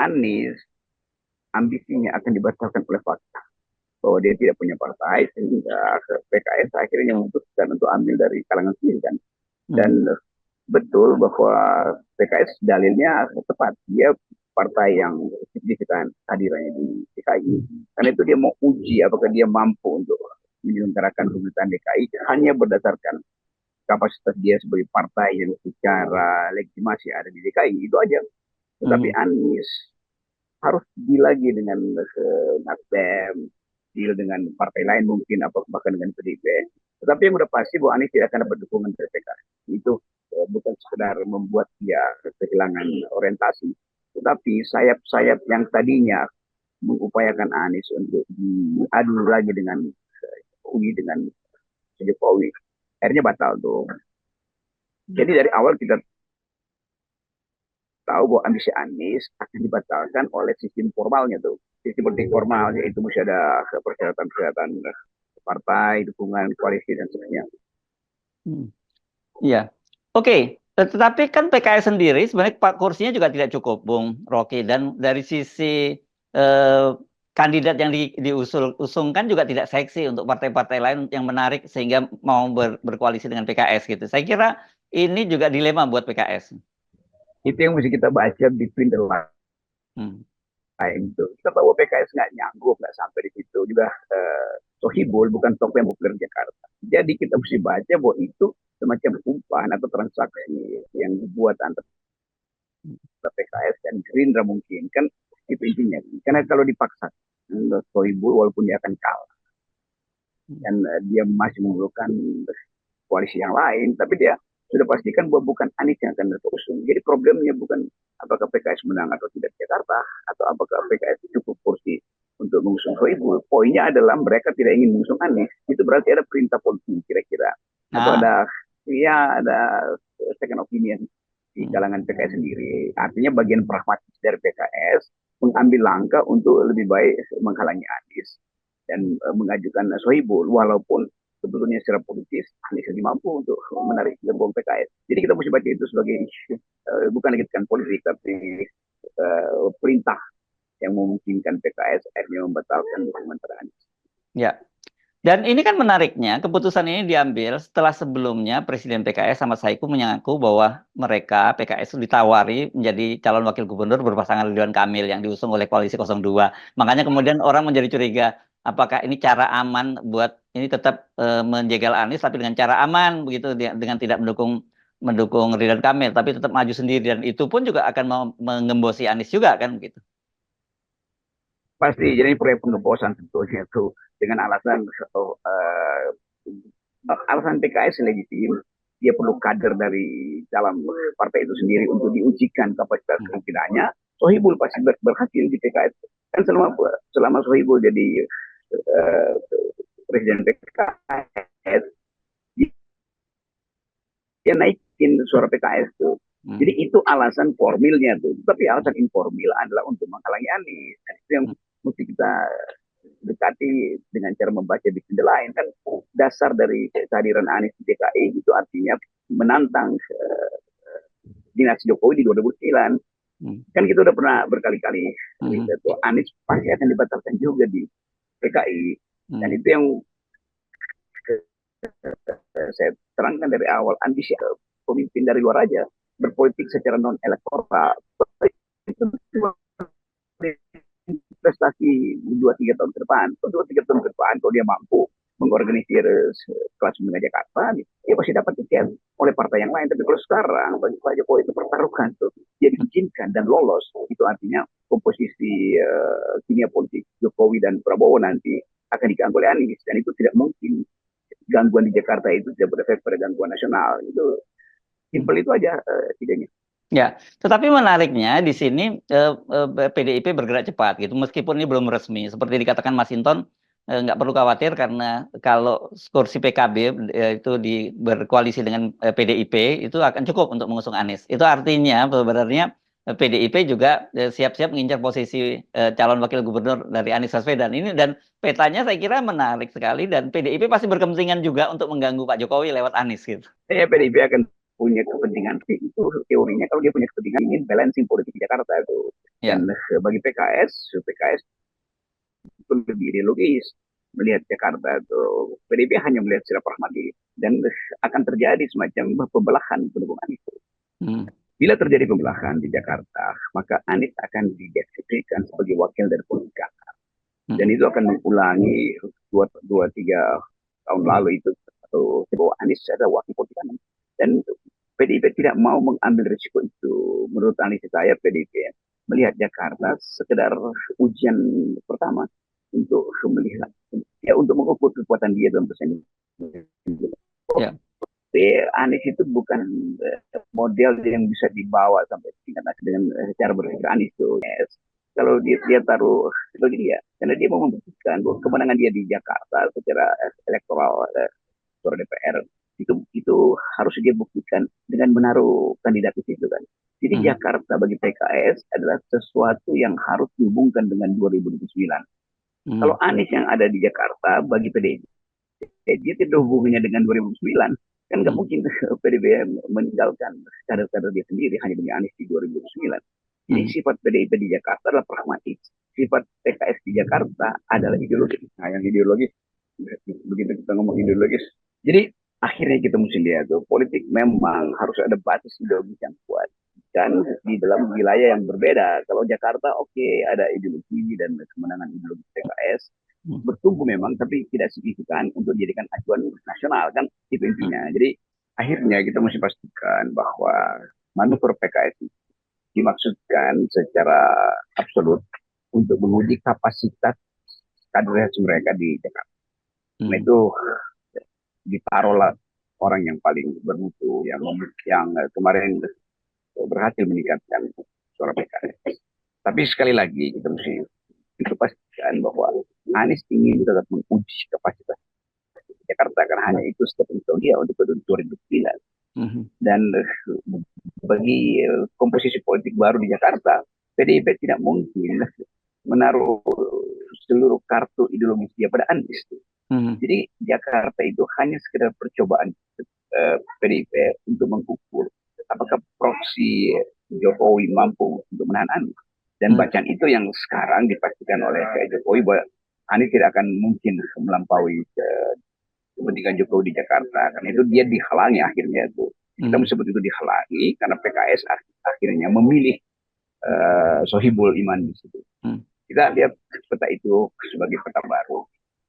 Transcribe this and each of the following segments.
Anies ambisinya akan dibatalkan oleh fakta bahwa dia tidak punya partai, sehingga PKS akhirnya memutuskan untuk ambil dari kalangan kiri kan. Dan betul bahwa PKS dalilnya tepat, dia partai yang signifikan hadirannya di DKI. Karena itu dia mau uji apakah dia mampu untuk menyelenggarakan pemerintahan DKI hanya berdasarkan kapasitas dia sebagai partai yang secara legitimasi ada di DKI, itu aja. Tetapi Anies harus deal lagi dengan Nasdem, deal dengan partai lain mungkin, apa bahkan dengan PDIP. Tetapi yang udah pasti bahwa Anies tidak akan dapat dukungan dari PKS. Itu bukan sekedar membuat dia kehilangan orientasi, tetapi sayap-sayap yang tadinya mengupayakan Anies untuk diadu lagi dengan dengan Jokowi, akhirnya batal tuh. Jadi dari awal kita tahu bahwa ambisi Anies akan dibatalkan oleh sistem formalnya tuh. Sistem politik formal, yaitu mesti ada persyaratan-persyaratan partai, dukungan, koalisi, dan sebagainya. Iya. Oke. Tetapi kan PKS sendiri sebenarnya kursinya juga tidak cukup, Bung Rocky. Dan dari sisi kandidat yang diusungkan juga tidak seksi untuk partai-partai lain yang menarik sehingga mau berkoalisi dengan PKS gitu. Saya kira ini juga dilema buat PKS. Itu yang mesti kita baca di printer lain tuh. Kita tahu PKS nggak nyanggup, nggak sampai di situ. Juga Sohibul bukan tokoh yang populer di Jakarta. Jadi kita mesti baca bahwa itu semacam umpahan atau transaksi yang dibuat antara PKS dan Gerindra mungkin. Kan itu intinya. Karena kalau dipaksa Sohibul walaupun dia akan kalah dan dia masih memerlukan koalisi yang lain, tapi dia sudah pastikan bahwa bukan Anies yang akan terusung. Jadi problemnya bukan apakah PKS menang atau tidak di Jakarta, atau apakah PKS cukup kursi untuk mengusung Sohibul. Poinnya adalah mereka tidak ingin mengusung Anies. Itu berarti ada perintah politik kira-kira. Atau ada second opinion di kalangan PKS sendiri. Artinya bagian pragmatis dari PKS mengambil langkah untuk lebih baik menghalangi Anies dan mengajukan Sohibul, walaupun sebetulnya secara politis Anies lebih mampu untuk menarik gerbong PKS. Jadi kita mesti baca itu sebagai bukan lagi kan politik, tapi perintah yang memungkinkan PKS akhirnya membatalkan dukungan pada Anies. Ya. Dan ini kan menariknya, keputusan ini diambil setelah sebelumnya Presiden PKS sama Saiku mengaku bahwa mereka PKS ditawari menjadi calon wakil gubernur berpasangan Ridwan Kamil yang diusung oleh Koalisi 02. Makanya kemudian orang menjadi curiga, apakah ini cara aman buat ini tetap menjegal Anies tapi dengan cara aman begitu, dengan tidak mendukung Ridwan Kamil tapi tetap maju sendiri, dan itu pun juga akan mengembosi Anies juga kan begitu. Pasti jadi proyek pengebosan tentunya itu dengan alasan alasan PKS legitim, dia perlu kader dari dalam partai itu sendiri untuk diujikan kapasitas kepemimpinannya. Sohibul pasti berhasil di PKS kan selama Sohibul jadi presiden PKS, dia naikin suara PKS tuh. Jadi itu alasan formilnya tuh, tapi alasan informal adalah untuk menghalangi Anies. Itu yang mesti kita dekati dengan cara membaca di sisi lain. Kan dasar dari kehadiran Anies di DKI itu artinya menantang dinasti Jokowi di 2009. Kan kita udah pernah berkali-kali Anies pasti akan dibatalkan juga di DKI. Dan itu yang saya terangkan dari awal, ambisi pemimpin dari luar aja berpolitik secara non elektoral itu investasi 2-3 tahun ke depan. 2-3 tahun ke depan kalau dia mampu mengorganisir kelas menengah Jakarta, dia pasti dapat tiket oleh partai yang lain. Tapi kalau sekarang bagi Pak Jokowi itu pertaruhkan tuh, dia diizinkan dan lolos, itu artinya komposisi kimia politik Jokowi dan Prabowo nanti akan diganggu oleh Anies, dan itu tidak mungkin. Gangguan di Jakarta itu tidak berefek pada gangguan nasional. Itu simpel itu aja idenya. Ya, tetapi menariknya di sini PDIP bergerak cepat gitu, meskipun ini belum resmi. Seperti dikatakan Mas Hinton, nggak perlu khawatir karena kalau kursi PKB itu berkoalisi dengan PDIP itu akan cukup untuk mengusung Anies. Itu artinya sebenarnya PDIP juga siap-siap mengincar posisi calon wakil gubernur dari Anies Baswedan ini, dan petanya saya kira menarik sekali, dan PDIP pasti berkepentingan juga untuk mengganggu Pak Jokowi lewat Anies gitu. PDIP akan punya kepentingan itu teorinya kalau dia punya kepentingan ingin balancing politik di Jakarta itu. Ya. Dan bagi PKS itu lebih ideologis melihat Jakarta itu. PDIP hanya melihat secara pragmatis dan akan terjadi semacam pembelahan pendukung Anies. Bila terjadi pembelahan di Jakarta, maka Anies akan dideskripsikan sebagai wakil dari politik. Dan itu akan mengulangi dua tiga tahun lalu itu, atau bahwa Anies adalah wakil politik. Dan PDIP tidak mau mengambil risiko itu. Menurut analisa saya, PDIP melihat Jakarta sekedar ujian pertama untuk melihat, ya, untuk mengukur kekuatan dia dalam persaingan. Ya. Anies itu bukan model yang bisa dibawa sampai tingkat dengan cara berpikir Anies itu. Yes. Kalau dia taruh bagi dia, karena dia mau membuktikan bahwa kemenangan dia di Jakarta secara elektoral, suara DPR itu harus dia buktikan dengan menaruh kandidat di situ kan. Jadi Jakarta bagi PKS adalah sesuatu yang harus dihubungkan dengan 2029. Kalau Anies yang ada di Jakarta bagi PDIP, dia tidak hubungannya dengan 2009. Kan nggak mungkin PDIP meninggalkan kader-kader dia sendiri hanya demi Anies di 2009. Jadi sifat PDIP di Jakarta adalah pragmatis. Sifat PKS di Jakarta adalah ideologis. Nah, yang ideologis, begitu kita ngomong ideologis, jadi akhirnya kita mesti lihat tuh, politik memang harus ada basis ideologis yang kuat. Dan di dalam wilayah yang berbeda, kalau Jakarta oke, ada ideologi dan kemenangan ideologi PKS, bertumbuh memang, tapi tidak signifikan untuk dijadikan acuan nasional kan, itu intinya. Jadi akhirnya kita mesti pastikan bahwa manuver PKS dimaksudkan secara absolut untuk menguji kapasitas kaderisasi mereka di Jakarta. Nah itu ditaruhlah orang yang paling bermutu, yang kemarin berhasil meningkatkan suara PKS. Tapi sekali lagi kita mesti pastikan bahwa Anies ingin tetap menguji kapasitas Jakarta karena hanya itu stepping stone dia untuk 2009. Dan bagi komposisi politik baru di Jakarta, PDIP tidak mungkin menaruh seluruh kartu ideologis dia pada Anies. Jadi Jakarta itu hanya sekedar percobaan PDIP untuk mengukur apakah proksi Jokowi mampu untuk menahan Anies. Dan bacaan itu yang sekarang dipastikan oleh Jokowi bahwa Anies tidak akan mungkin melampaui kepentingan Jokowi di Jakarta. Karena itu dia dihalangi akhirnya itu. Kita sebut itu dihalangi karena PKS akhirnya memilih Sohibul Iman di situ. Kita lihat peta itu sebagai peta baru.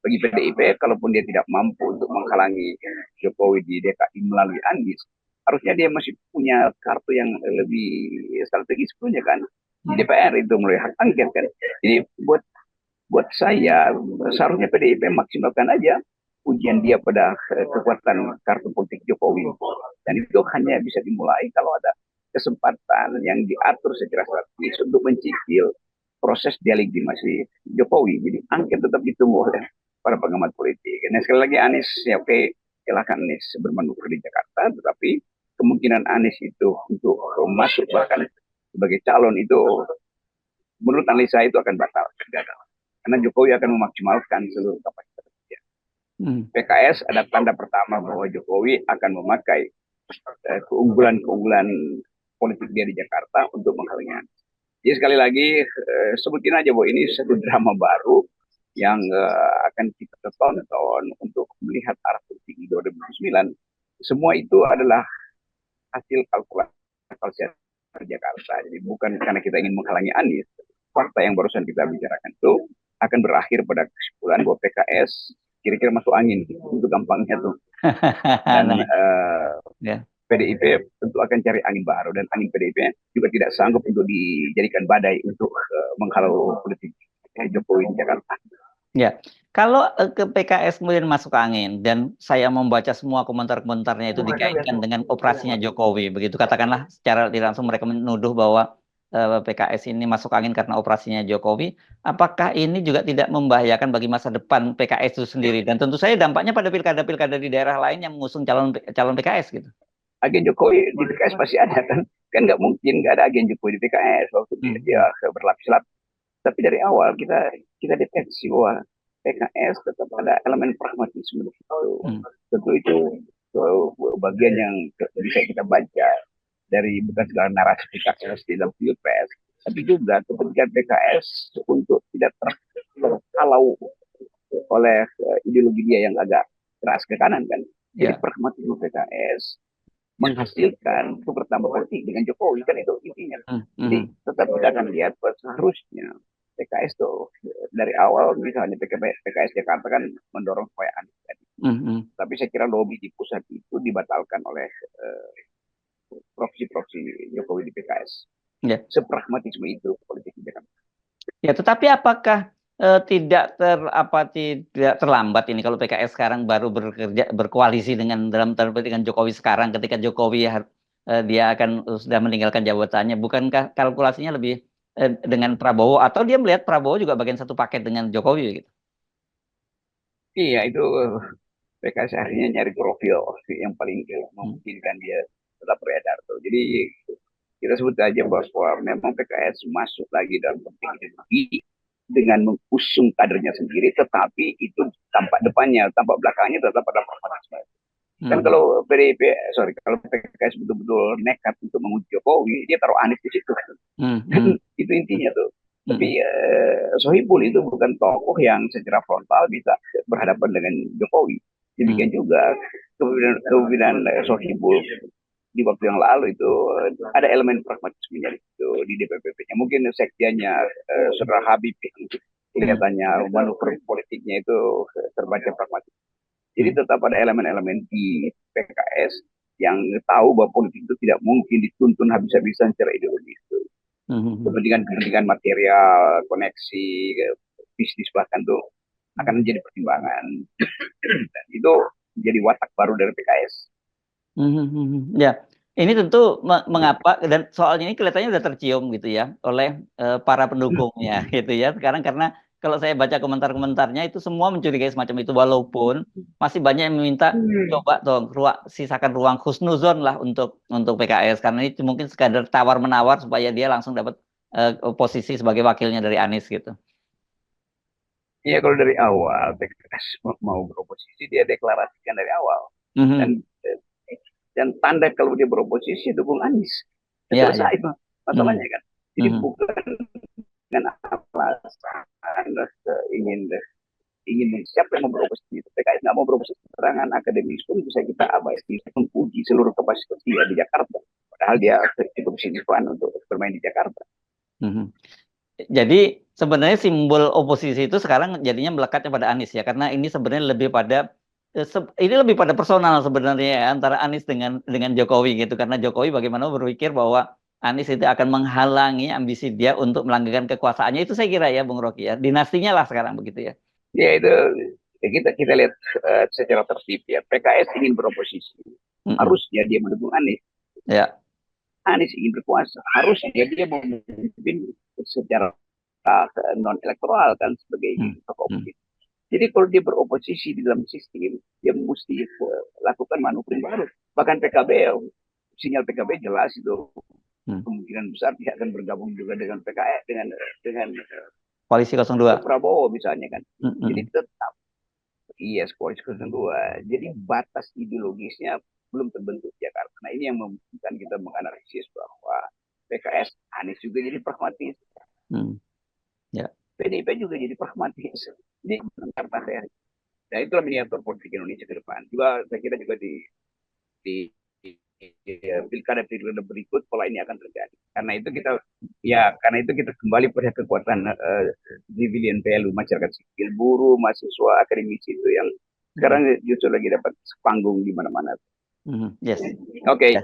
Bagi PDIP, kalaupun dia tidak mampu untuk menghalangi Jokowi di DKI melalui Anies, harusnya dia masih punya kartu yang lebih strategis punya kan. Di DPR itu melalui hak angket kan. Jadi buat saya seharusnya PDIP maksimalkan aja ujian dia pada kekuatan kartu politik Jokowi. Dan itu hanya bisa dimulai kalau ada kesempatan yang diatur secara strategis untuk mencicil proses delegitimasi Jokowi. Jadi angket tetap ditunggu oleh para pengamat politik. Dan sekali lagi Anies, ya oke, silakan Anies bermanuver di Jakarta, tetapi kemungkinan Anies itu untuk masuk bahkan sebagai calon itu menurut analisa itu akan batal, gagal. Karena Jokowi akan memaksimalkan seluruh kapasitas dia. PKS ada tanda pertama bahwa Jokowi akan memakai keunggulan-keunggulan politik dia di Jakarta untuk menghalangi Anies. Jadi sekali lagi sebutin aja bahwa ini satu drama baru yang akan kita tonton untuk melihat arah politik di 2009. Semua itu adalah hasil kalkulasi Jakarta. Jadi bukan karena kita ingin menghalangi Anies. Fakta yang barusan kita bicarakan itu akan berakhir pada kesimpulan bahwa PKS kira-kira masuk angin. Itu gampangnya tuh. Dan PDIP tentu akan cari angin baru. Dan angin PDIP juga tidak sanggup untuk dijadikan badai untuk menghalau politik Jokowi di Jakarta. Ya, kalau ke PKS kemudian masuk angin dan saya membaca semua komentar-komentarnya itu dikaitkan dengan operasinya Jokowi, begitu katakanlah secara tidak langsung mereka menuduh bahwa PKS ini masuk angin karena operasinya Jokowi. Apakah ini juga tidak membahayakan bagi masa depan PKS itu sendiri? Dan tentu saja dampaknya pada pilkada-pilkada di daerah lain yang mengusung calon PKS gitu. Agen Jokowi di PKS pasti ada kan? Kan nggak mungkin nggak ada agen Jokowi di PKS waktu dia berlapis-lapis. Tapi dari awal kita deteksi bahwa PKS tetap ada elemen pragmatisme. Tentu itu bagian yang bisa kita baca dari bukan segala narasi PKS di dalam Pilpres, tapi juga kepentingan PKS untuk tidak terhalau oleh ideologi dia yang agak keras ke kanan kan. Jadi pragmatisme PKS menghasilkan pertambah politik dengan Jokowi kan itu intinya. Jadi tetap kita akan lihat seharusnya PKS tuh dari awal misalnya PKS Jakarta kan mendorong supaya Anies tadi. Tapi saya kira lobby di pusat itu dibatalkan oleh proksi-proksi Jokowi di PKS. Sepragmatisme itu politik di Jakarta. Ya, tetapi apakah tidak terlambat ini kalau PKS sekarang baru berkoalisi dalam tanda petik dengan Jokowi sekarang, ketika Jokowi dia akan sudah meninggalkan jabatannya, bukankah kalkulasinya lebih dengan Prabowo, atau dia melihat Prabowo juga bagian satu paket dengan Jokowi gitu? Iya, itu PKS akhirnya nyari profil yang paling memungkinkan dia tetap beredar tuh. Jadi kita sebut aja bahwa memang PKS masuk lagi dalam politik dengan mengusung kadernya sendiri, tetapi itu tampak depannya, tampak belakangnya tetap pada pragmatisme. Kan kalau kalau PKS betul-betul nekat untuk menguji Jokowi, dia taruh Anies di situ. Itu intinya tuh. Tapi Sohibul itu bukan tokoh yang secara frontal bisa berhadapan dengan Jokowi. Demikian juga kepemimpinan Sohibul di waktu yang lalu itu ada elemen pragmatismenya di DPP-nya. Mungkin sekjennya Saudara Habib kelihatannya manuver politiknya itu terbaca pragmatis. Jadi tetap ada elemen-elemen di PKS yang tahu bahwa politik itu tidak mungkin dituntun habis-habisan secara ideologis. Kepentingan material, koneksi, bisnis bahkan tuh akan menjadi pertimbangan. Dan itu menjadi watak baru dari PKS. Ya, ini tentu mengapa, dan soalnya ini kelihatannya sudah tercium gitu ya oleh para pendukungnya gitu ya sekarang, karena kalau saya baca komentar-komentarnya itu semua mencurigai semacam itu, walaupun masih banyak yang meminta coba dong sisakan ruang husnuzon lah untuk PKS, karena itu mungkin sekadar tawar-menawar supaya dia langsung dapat posisi sebagai wakilnya dari Anies gitu. Iya, kalau dari awal PKS mau beroposisi dia deklarasikan dari awal. Dan tanda kalau dia beroposisi dukung Anies. Selesai masalahnya kan. Jadi bukan dengan alasan ingin siapa yang mau beroposisi. PKS nggak mau beroposisi, keterangan akademis pun bisa kita abaikan, menguji seluruh kapasitas dia di Jakarta. Padahal dia cukup signifikan untuk bermain di Jakarta. Jadi sebenarnya simbol oposisi itu sekarang jadinya melekatnya pada Anies ya, karena ini sebenarnya lebih pada personal sebenarnya ya, antara Anies dengan Jokowi gitu, karena Jokowi bagaimana berpikir bahwa Anies itu akan menghalangi ambisi dia untuk melanggengkan kekuasaannya, itu saya kira ya Bung Rocky ya, dinastinya lah sekarang begitu ya. Ya itu kita lihat secara tertib ya, PKS ingin beroposisi, harusnya dia mendukung Anies. Ya. Anies ingin berkuasa, harusnya dia memimpin secara non elektoral kan sebagai tokoh politik. Jadi kalau dia beroposisi di dalam sistem, dia mesti lakukan manuver baru. Bahkan PKB, sinyal PKB jelas itu kemungkinan besar dia akan bergabung juga dengan PKS dengan koalisi 02 Prabowo misalnya kan. Jadi tetap koalisi 02. Jadi batas ideologisnya belum terbentuk Jakarta. Nah ini yang memungkinkan kita menganalisis bahwa PKS Anies juga jadi pragmatis. PDIP juga jadi pragmatis. Jadi Jakarta saya. Nah itulah miniatur politik Indonesia ke depan. Juga saya kira juga di pilkada berikut pola ini akan terjadi. Karena itu kita kembali pada kekuatan civilian value, masyarakat sipil, buruh, mahasiswa, akademisi itu yang sekarang justru lagi dapat panggung di mana-mana. Yes. Oke.